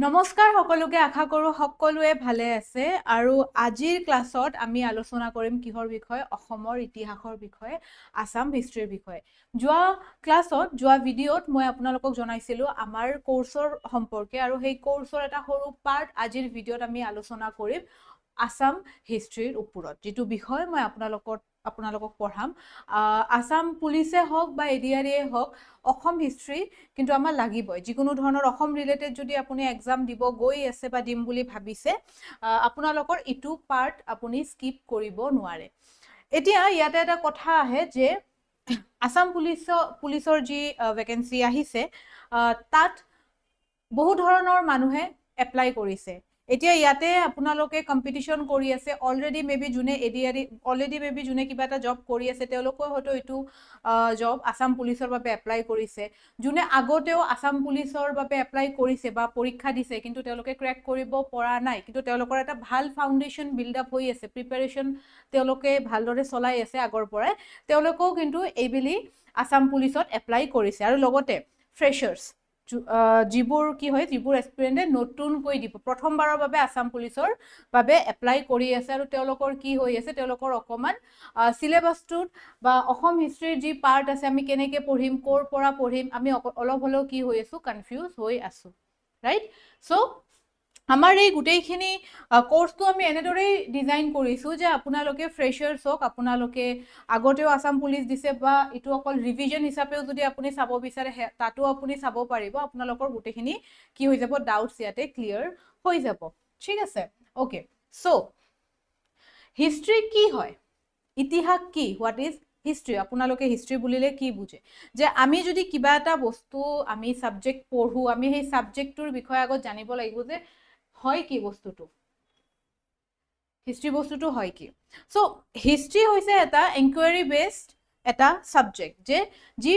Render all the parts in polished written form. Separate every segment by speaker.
Speaker 1: নমস্কাৰ সকলোকে আশা কৰো সকলোৱে ভালে আছে আৰু আজিৰ ক্লাছত আমি আলোচনা কৰিম কিহৰ বিষয়ে অসমৰ ইতিহাসৰ বিষয়ে আসাম হিষ্ট্ৰীৰ বিষয়ে যোৱা ভিডিঅ'ত মই আপোনালোকক জনাইছিলো আমাৰ কোৰ্সৰ সম্পৰ্কে আৰু সেই কোৰ্সৰ এটা সৰু পাৰ্ট আজিৰ ভিডিঅ'ত আমি আলোচনা কৰিম আসাম হিষ্ট্ৰীৰ ওপৰত যেটো বিষয় মই আপোনালোকক পঢ়াম আসাম পুলিচে হওক বা এডিআৰএ হওক অসম হিষ্ট্ৰী কিন্তু আমাৰ লাগিবই যিকোনো ধৰণৰ অসম ৰিলেটেড যদি আপুনি এক্সাম দিব গৈ আছে বা দিম বুলি ভাবিছে আপোনালোকৰ ইটো পাৰ্ট আপুনি স্কিপ কৰিব নোৱাৰে এতিয়া ইয়াতে এটা কথা আহে যে আসাম পুলিচৰ যি ভেকেন্সি আহিছে তাত বহু ধৰণৰ মানুহে এপ্লাই কৰিছে এতিয়া ইয়াতে আপোনালোকে কম্পিটিশন কৰি আছে অলৰেডি মেবি জুনে এডিআৰই অলৰেডি মেবি জুনে কিবা এটা জব কৰি আছে তেওঁলোকৰ হয়তো এইটো জব আসাম পুলিচৰ বাবে এপ্লাই কৰিছে জুনে আগতেও আসাম পুলিচৰ বাবে এপ্লাই কৰিছে বা পৰীক্ষা দিছে কিন্তু তেওঁলোকে ক্ৰেক কৰিব পৰা নাই কিন্তু তেওঁলোকৰ এটা ভাল ফাউণ্ডেশ্যন বিল্ড আপ হৈ আছে প্ৰিপাৰেচন তেওঁলোকে ভালদৰে চলাই আছে আগৰ পৰাই তেওঁলোকেও কিন্তু এইবেলি আসাম পুলিচত এপ্লাই কৰিছে আৰু লগতে ফ্ৰেছাৰ্ছ যিবোৰ কি হয় যিবোৰ এস্পিৰেণ্টে নতুনকৈ দিব প্ৰথমবাৰৰ বাবে আসাম পুলিচৰ বাবে এপ্লাই কৰি আছে আৰু তেওঁলোকৰ কি হৈ আছে তেওঁলোকৰ অকমান সিলেবাসটোত বা অসম হিষ্ট্ৰীৰ যি পাৰ্ট আছে আমি কেনেকৈ পঢ়িম ক'ৰ পৰা পঢ়িম আমি অলপ হ'লেও কি হৈ আছো কনফিউজ হৈ আছো ৰাইট সো আমাৰ এই গোটেইখিনি কোৰ্সটো আমি এনেদৰেই ডিজাইন কৰিছো যে আপোনালোকে ফ্ৰেছাৰ্ছ হওক আপোনালোকে আগতেও আসাম পুলিচ দিছে বা ইটো অকল ৰিভিজন হিচাপেও যদি আপুনি চাব বিচাৰে তাতো আপুনি চাব পাৰিব আপোনালোকৰ গোটেইখিনি কি হৈ যাব ডাউটছ ইয়াতে ক্লিয়াৰ হৈ যাব ঠিক আছে ওকে সো হিষ্ট্ৰী কি হয় ইতিহাস কি হোৱাট ইজ হিষ্ট্ৰী আপোনালোকে হিষ্ট্ৰী বুলিলে কি বুজে যে আমি যদি কিবা এটা বস্তু আমি সাবজেক্ট পঢ়ো আমি সেই সাবজেক্টটোৰ বিষয়ে আগত জানিব লাগিব যে হয় কি বস্তুটো হিষ্ট্ৰী বস্তুটো হয় কি সো হিষ্ট্ৰী হৈছে এটা এনকুৱাৰী বেসড এটা সাবজেক্ট যে যি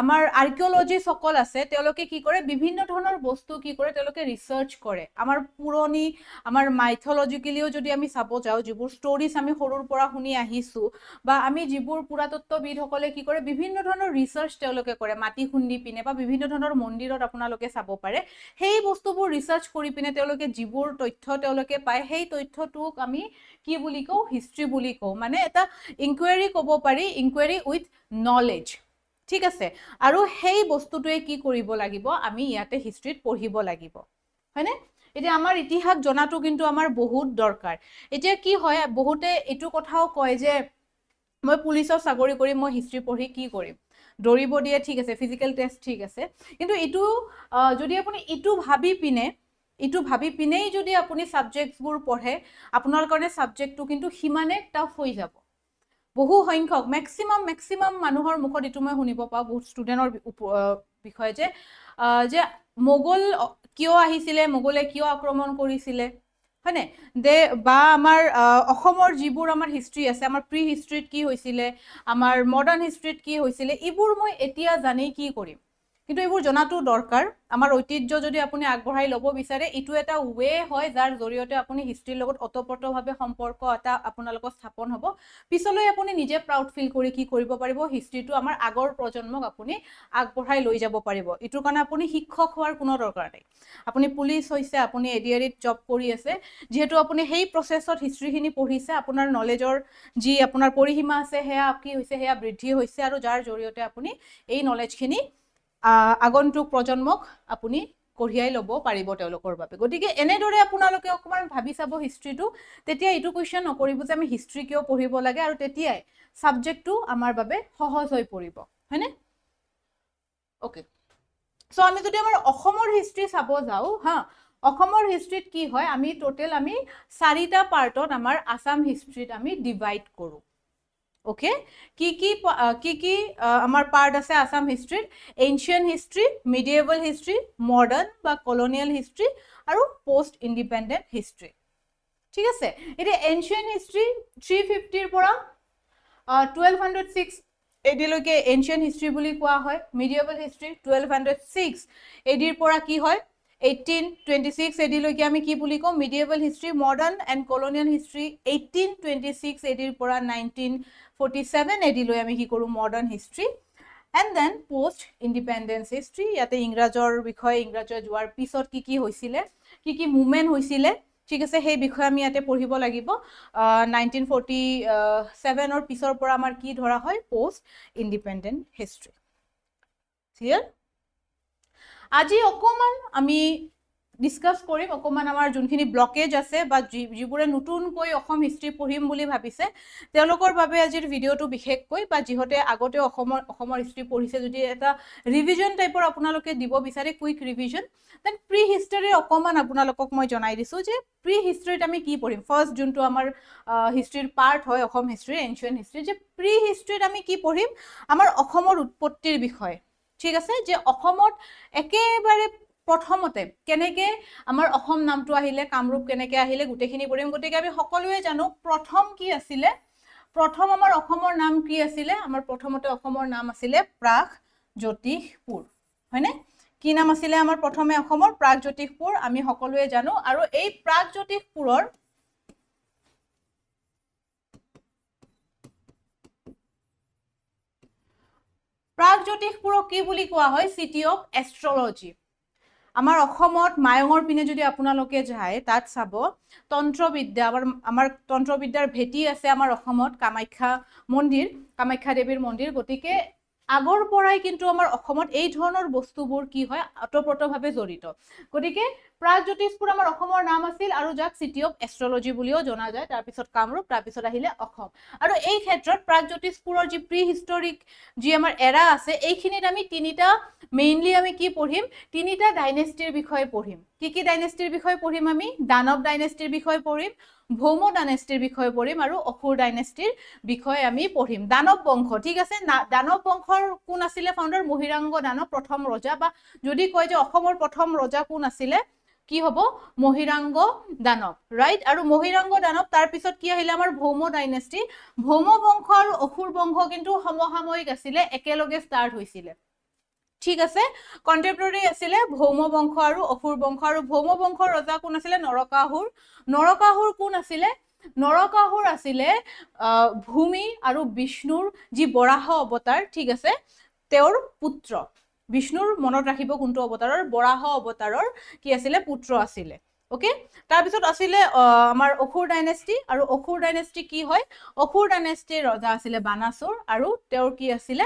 Speaker 1: আমাৰ আৰ্কিঅলজিষ্ট সকল আছে তেওঁলোকে কি কৰে বিভিন্ন ধৰণৰ বস্তু কি কৰে তেওঁলোকে ৰিসাৰ্চ কৰে আমাৰ পুৰণি আমাৰ মাইথলজিক্যালিও যদি আমি চাব যাওঁ যিবোৰ ষ্টৰিজ আমি সৰুৰ পৰা শুনি আহিছো বা আমি যিবোৰ পুৰাতত্ত্ববিদসকলে কি কৰে বিভিন্ন ধৰণৰ ৰিসাৰ্চ তেওঁলোকে কৰে মাটি খুন্দি পিনে বা বিভিন্ন ধৰণৰ মন্দিৰত আপোনালোকে চাব পাৰে সেই বস্তুবোৰ ৰিসাৰ্চ কৰি পিনে তেওঁলোকে যিবোৰ তথ্য তেওঁলোকে পায় সেই তথ্যটোক আমি কি বুলি কওঁ হিষ্ট্ৰী বুলি কওঁ মানে এটা ইনকুৱাৰী ক'ব পাৰি ইনকুৱাৰী উইথ নলেজ ঠিক আছে আৰু সেই বস্তুটোৱে কি কৰিব লাগিব আমি ইয়াতে হিষ্ট্ৰীত পঢ়িব লাগিব হয়নে এতিয়া আমাৰ ইতিহাস জনাটো কিন্তু আমাৰ বহুত দৰকাৰ এতিয়া কি হয় বহুতে এইটো কথাও কয় যে মই পুলিচৰ চাকৰি কৰি মই হিষ্ট্ৰী পঢ়ি কি কৰিম দৌৰিব দিয়ে ঠিক আছে ফিজিক্যাল টেষ্ট ঠিক আছে কিন্তু এইটো যদি আপুনি ইটো ভাবি পিনেই যদি আপুনি সাবজেক্টবোৰ পঢ়ে আপোনাৰ কাৰণে সাবজেক্টটো কিন্তু হিমানে টাফ হৈ যাব বহু সংখ্যক মেক্সিমাম মানুহৰ মুখত এইটো মই শুনিব পাওঁ বহুত ষ্টুডেণ্টৰ বিষয়ে যে মোগল কিয় আহিছিলে মোগলে কিয় আক্ৰমণ কৰিছিলে হয়নে দে বা আমাৰ অসমৰ যিবোৰ আমাৰ হিষ্ট্ৰী আছে আমাৰ প্ৰি হিষ্ট্ৰীত কি হৈছিলে আমাৰ মডাৰ্ণ হিষ্ট্ৰীত কি হৈছিলে এইবোৰ মই এতিয়া জানি কি কৰিম কিন্তু এইবোৰ জনাটো দৰকাৰ আমাৰ ঐতিহ্য যদি আপুনি আগবঢ়াই ল'ব বিচাৰে এইটো এটা ৱে হয় যাৰ জৰিয়তে আপুনি হিষ্ট্ৰীৰ লগত অতপ্ৰতভাৱে সম্পৰ্ক এটা আপোনালোকৰ স্থাপন হ'ব পিছলৈ আপুনি নিজে প্ৰাউড ফিল কৰি কি কৰিব পাৰিব হিষ্ট্ৰীটো আমাৰ আগৰ প্ৰজন্মক আপুনি আগবঢ়াই লৈ যাব পাৰিব এইটোৰ কাৰণে আপুনি শিক্ষক হোৱাৰ কোনো দৰকাৰ নাই আপুনি পুলিচ হৈছে আপুনি এডিআৰইত জব কৰি আছে যেহেতু আপুনি সেই প্ৰসেছত হিষ্ট্ৰীখিনি পঢ়িছে আপোনাৰ নলেজৰ যি আপোনাৰ পৰিসীমা আছে সেয়া কি হৈছে সেয়া বৃদ্ধি হৈছে আৰু যাৰ জৰিয়তে আপুনি এই নলেজখিনি আগন্তুক প্ৰজন্মক আপুনি কঢ়িয়াই ল'ব পাৰিব তেওঁলোকৰ বাবে গতিকে এনেদৰে আপোনালোকে অকমান ভাবি চাব হিষ্ট্ৰীটো তেতিয়া এইটো কোৱেশ্চন নকৰিব যে আমি হিষ্ট্ৰী কিয় পঢ়িব লাগে আৰু তেতিয়াই সাবজেক্টটো আমাৰ বাবে সহজ হৈ পৰিব হয়নে ওকে সো আমি যদি আমাৰ অসমৰ হিষ্ট্ৰী চাব যাওঁ হা অসমৰ হিষ্ট্ৰীত কি হয় আমি টোটেল আমি 4টা পাৰ্টত আমাৰ আসাম হিষ্ট্ৰীত আমি ডিভাইড কৰো ওকে কি আমাৰ পাৰ্ট আছে আসাম হিষ্ট্ৰীত ancient history medieval history modern বা কলোনিয়েল হিষ্ট্ৰী আৰু পোষ্ট ইণ্ডিপেণ্ডেণ্ট হিষ্ট্ৰী ঠিক আছে এতিয়া এনশিয়েন্ট হিষ্ট্ৰী 350 পৰা 1206 এডিলৈকে এনশিয়েন্ট হিষ্ট্ৰী বুলি কোৱা হয় মিডিয়েবল হিষ্ট্ৰী 1206 এডিৰ পৰা কি হয় 1826 এডিলৈকে আমি কি বুলি কওঁ medieval history modern and colonial history 1826 এডিৰ পৰা 1947 এডিলৈ আমি কি কৰোঁ modern history and then post independence history, ইয়াতে ইংৰাজৰ বিষয়ে, ইংৰাজৰ যোৱাৰ পিছত কি হৈছিলে, কি মুভমেণ্ট হৈছিলে, ঠিক আছে, সেই বিষয়ে আমি ইয়াতে পঢ়িব লাগিব। 1947 পিছৰ পৰা আমাৰ কি ধৰা হয়, পোষ্ট ইণ্ডিপেণ্ডেণ্ট হিষ্ট্ৰী। ক্লিয়াৰ? আজি অকণমান আমি ডিছকাছ কৰিম, অকণমান আমাৰ যোনখিনি ব্লকেজ আছে বা যিবোৰে নতুনকৈ অসম হিষ্ট্ৰী পঢ়িম বুলি ভাবিছে তেওঁলোকৰ বাবে আজিৰ ভিডিঅ'টো বিশেষকৈ, বা যিহঁতে আগতে অসমৰ হিষ্ট্ৰী পঢ়িছে যদি এটা ৰিভিজন টাইপৰ আপোনালোকে দিব বিচাৰে, কুইক ৰিভিজন, দেন প্ৰি হিষ্ট্ৰীৰ অকণমান আপোনালোকক মই জনাই দিছোঁ যে প্ৰি হিষ্ট্ৰীত আমি কি পঢ়িম। ফাৰ্ষ্ট যোনটো আমাৰ হিষ্ট্ৰীৰ পাৰ্ট হয় অসম হিষ্ট্ৰী, এনচিয়েণ্ট হিষ্ট্ৰী, যে প্ৰি হিষ্ট্ৰীত আমি কি পঢ়িম, আমাৰ অসমৰ উৎপত্তিৰ বিষয়ে, ঠিক আছে, যে অসমত একেবাৰে প্ৰথমতে কেনেকে আমাৰ অসম নামটো আহিলে, কামৰূপ কেনেকে আহিলে, গোটেইখিনি পঢ়িম। গতিকে আমি সকলোৱে জানো প্ৰথম কি আছিলে, প্ৰথম আমাৰ অসমৰ নাম কি আছিলে, আমাৰ প্ৰথমতে অসমৰ নাম আছিলে প্ৰাগজ্যোতিষপুৰ, হয়নে? কি নাম আছিলে আমাৰ প্ৰথমে অসমৰ? প্ৰাগজ্যোতিষপুৰ, আমি সকলোৱে জানো। আৰু এই প্ৰাগজ্যোতিষপুৰৰ কি বুলি কোৱা হয়? City of astrology. আমাৰ অসমত মায়ঙৰ পিনে যদি আপোনালোকে যায় তাত চাব তন্ত্ৰবিদ্যা, আমাৰ তন্ত্ৰবিদ্যাৰ ভেটি আছে আমাৰ অসমত, কামাখ্যা মন্দিৰ, কামাখ্যা দেৱীৰ মন্দিৰ। গতিকে আগৰ পৰাই কিন্তু আমাৰ অসমত এই ধৰণৰ বস্তুবোৰ কি হয়, ওতঃপ্ৰোতভাৱে জড়িত। গতিকে প্ৰাগজ্যোতিষপুৰ আমাৰ অসমৰ নাম আছিল আৰু যাক চিটি অফ এষ্ট্ৰলজি বুলিও জনা যায়। তাৰপিছত কামৰূপ, তাৰপিছত আহিলে অসম। আৰু এই ক্ষেত্ৰত প্ৰাগজ্যোতিষপুৰৰ যি প্ৰি হিষ্টৰিক যি আমাৰ এৰা আছে, এইখিনিত আমি তিনিটা মেইনলি আমি কি পঢ়িম, তিনিটা ডাইনেষ্টিৰ বিষয়ে পঢ়িম। কি ডাইনেষ্টিৰ বিষয়ে পঢ়িম আমি? দানৱ ডাইনেষ্টিৰ বিষয়ে পঢ়িম, ভৌম ডাইনেষ্টিৰ বিষয়ে পঢ়িম আৰু অসুৰ ডাইনেষ্টিৰ বিষয়ে আমি পঢ়িম। দানৱ বংশ, ঠিক আছে, দানৱ বংশৰ কোন আছিলে ফাউণ্ডাৰ? মহিৰাংগ দানৱ, প্ৰথম ৰজা, বা যদি কয় যে অসমৰ প্ৰথম ৰজা কোন আছিলে, কি হ'ব? মহিৰাংগ দানৱ, ৰাইট? আৰু মহিৰাংগ দানৱ, তাৰপিছত কি আহিলে আমাৰ ভৌম ডাইনেষ্টি। ভৌম বংশ আৰু অসুৰ বংশ কিন্তু সমসাময়িক আছিলে, একেলগে ষ্টাৰ্ট হৈছিলে, ঠিক আছে, কণ্টেম্পৰৰী আছিলে ভৌম বংশ আৰু অসুৰ বংশ। আৰু ভৌম বংশৰ ৰজা কোন আছিলে? নৰকাসুৰ। নৰকাসুৰ কোন আছিলে? নৰকাসুৰ আছিলে ভূমি আৰু বিষ্ণুৰ যি বৰাহ অৱতাৰ, ঠিক আছে, তেওঁৰ পুত্ৰ। বিষ্ণুৰ মনত ৰাখিব কোনটো অৱতাৰৰ? বৰাহ অৱতাৰৰ কি আছিলে? পুত্ৰ আছিলে। ওকে, তাৰপিছত আছিলে আমাৰ অসুৰ ডাইনেষ্টি। আৰু অসুৰ ডাইনেষ্টি কি হয়? অসুৰ ডাইনেষ্টিৰ ৰজা আছিলে বানাসুৰ, আৰু তেওঁৰ কি আছিলে?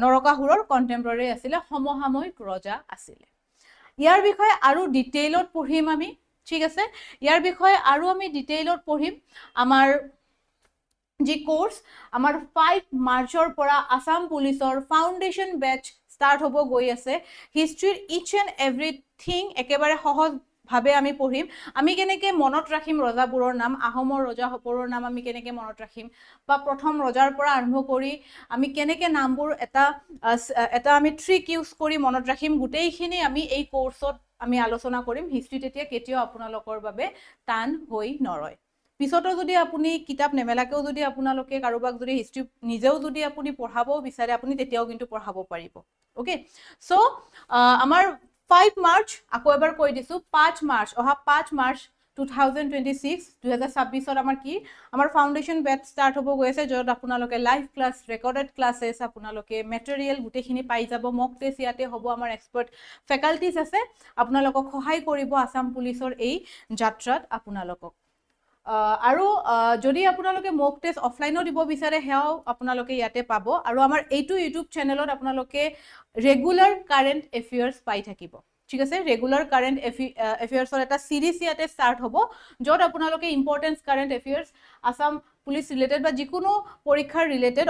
Speaker 1: নৰকাসুৰৰ কণ্টেম্পৰৰী আছিলে, সমসাময়িক ৰজা আছিলে। ইয়াৰ বিষয়ে আৰু ডিটেইলত পঢ়িম আমি, ঠিক আছে, ইয়াৰ বিষয়ে আৰু আমি ডিটেইলত পঢ়িম। আমাৰ যি কোৰ্স আমাৰ 5 মাৰ্চৰ পৰা আসাম পুলিচৰ ফাউণ্ডেশ্যন বেচ ষ্টাৰ্ট হ'ব গৈ আছে। হিষ্ট্ৰীৰ ইচ এণ্ড এভৰিথিং একেবাৰে সহজভাৱে আমি পঢ়িম। আমি কেনেকৈ মনত ৰাখিম ৰজাবোৰৰ নাম, আহোমৰ ৰজাসকলৰ নাম আমি কেনেকৈ মনত ৰাখিম, বা প্ৰথম ৰজাৰ পৰা আৰম্ভ কৰি আমি কেনেকৈ নামবোৰ এটা আমি ট্ৰিক ইউজ কৰি মনত ৰাখিম, গোটেইখিনি আমি এই কোৰ্সত আমি আলোচনা কৰিম। হিষ্ট্ৰী তেতিয়া কেতিয়াও আপোনালোকৰ বাবে টান হৈ নৰয়। পিছতো যদি আপুনি কিতাপ নেমেলাকেও যদি আপোনালোকে কাৰোবাক যদি হিষ্ট্ৰী নিজেও যদি আপুনি পঢ়াবও বিচাৰে, আপুনি তেতিয়াও কিন্তু পঢ়াব পাৰিব। ওকে, চ' আমাৰ 5 মাৰ্চ, আকৌ এবাৰ কৈ দিছোঁ, 5 মাৰ্চ, অহা 5 মাৰ্চ 2026 আমাৰ কি? আমাৰ ফাউণ্ডেশ্যন বেচ ষ্টাৰ্ট হ'ব গৈ আছে, য'ত আপোনালোকে লাইভ ক্লাছ, ৰেকৰ্ডেড ক্লাছেছ, আপোনালোকে মেটেৰিয়েল গোটেইখিনি পাই যাব। মক টেষ্ট ইয়াতে হ'ব, আমাৰ এক্সপাৰ্ট ফেকাল্টিজ আছে, আপোনালোকক সহায় কৰিব আসাম পুলিচৰ এই যাত্ৰাত আপোনালোকক। আৰু যদি আপোনালোকে মক টেষ্ট অফলাইনো দিব বিচাৰে, সেয়াও আপোনালোকে ইয়াতে পাব। আৰু আমাৰ এইটো ইউটিউব চেনেলত আপোনালোকে ৰেগুলাৰ কাৰেণ্ট এফেয়াৰ্ছ পাই থাকিব, ঠিক আছে। ৰেগুলাৰ কাৰেণ্ট এফেয়াৰ্ছৰ এটা চিৰিজ ইয়াতে ষ্টাৰ্ট হ'ব, য'ত আপোনালোকে important current affairs, Assam police related বা যিকোনো পৰীক্ষাৰ ৰিলেটেড,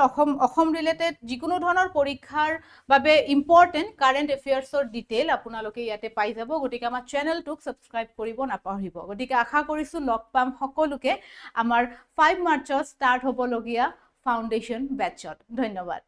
Speaker 1: অসম ৰিলেটেড যিকোনো ধৰণৰ পৰীক্ষাৰ বাবে ইম্পৰ্টেন্ট কাৰেণ্ট এফেয়াৰ্ছৰ ডিটেইল আপোনালোকে ইয়াতে পাই যাব। গতিকে আমাৰ চেনেলটোক ছাবস্ক্ৰাইব কৰিব নাপাহৰিব। গতিকে আশা কৰিছোঁ লগ পাম সকলোকে আমাৰ 5 মাৰ্চত ষ্টাৰ্ট হ'বলগীয়া ফাউণ্ডেশ্যন বেচত। ধন্যবাদ।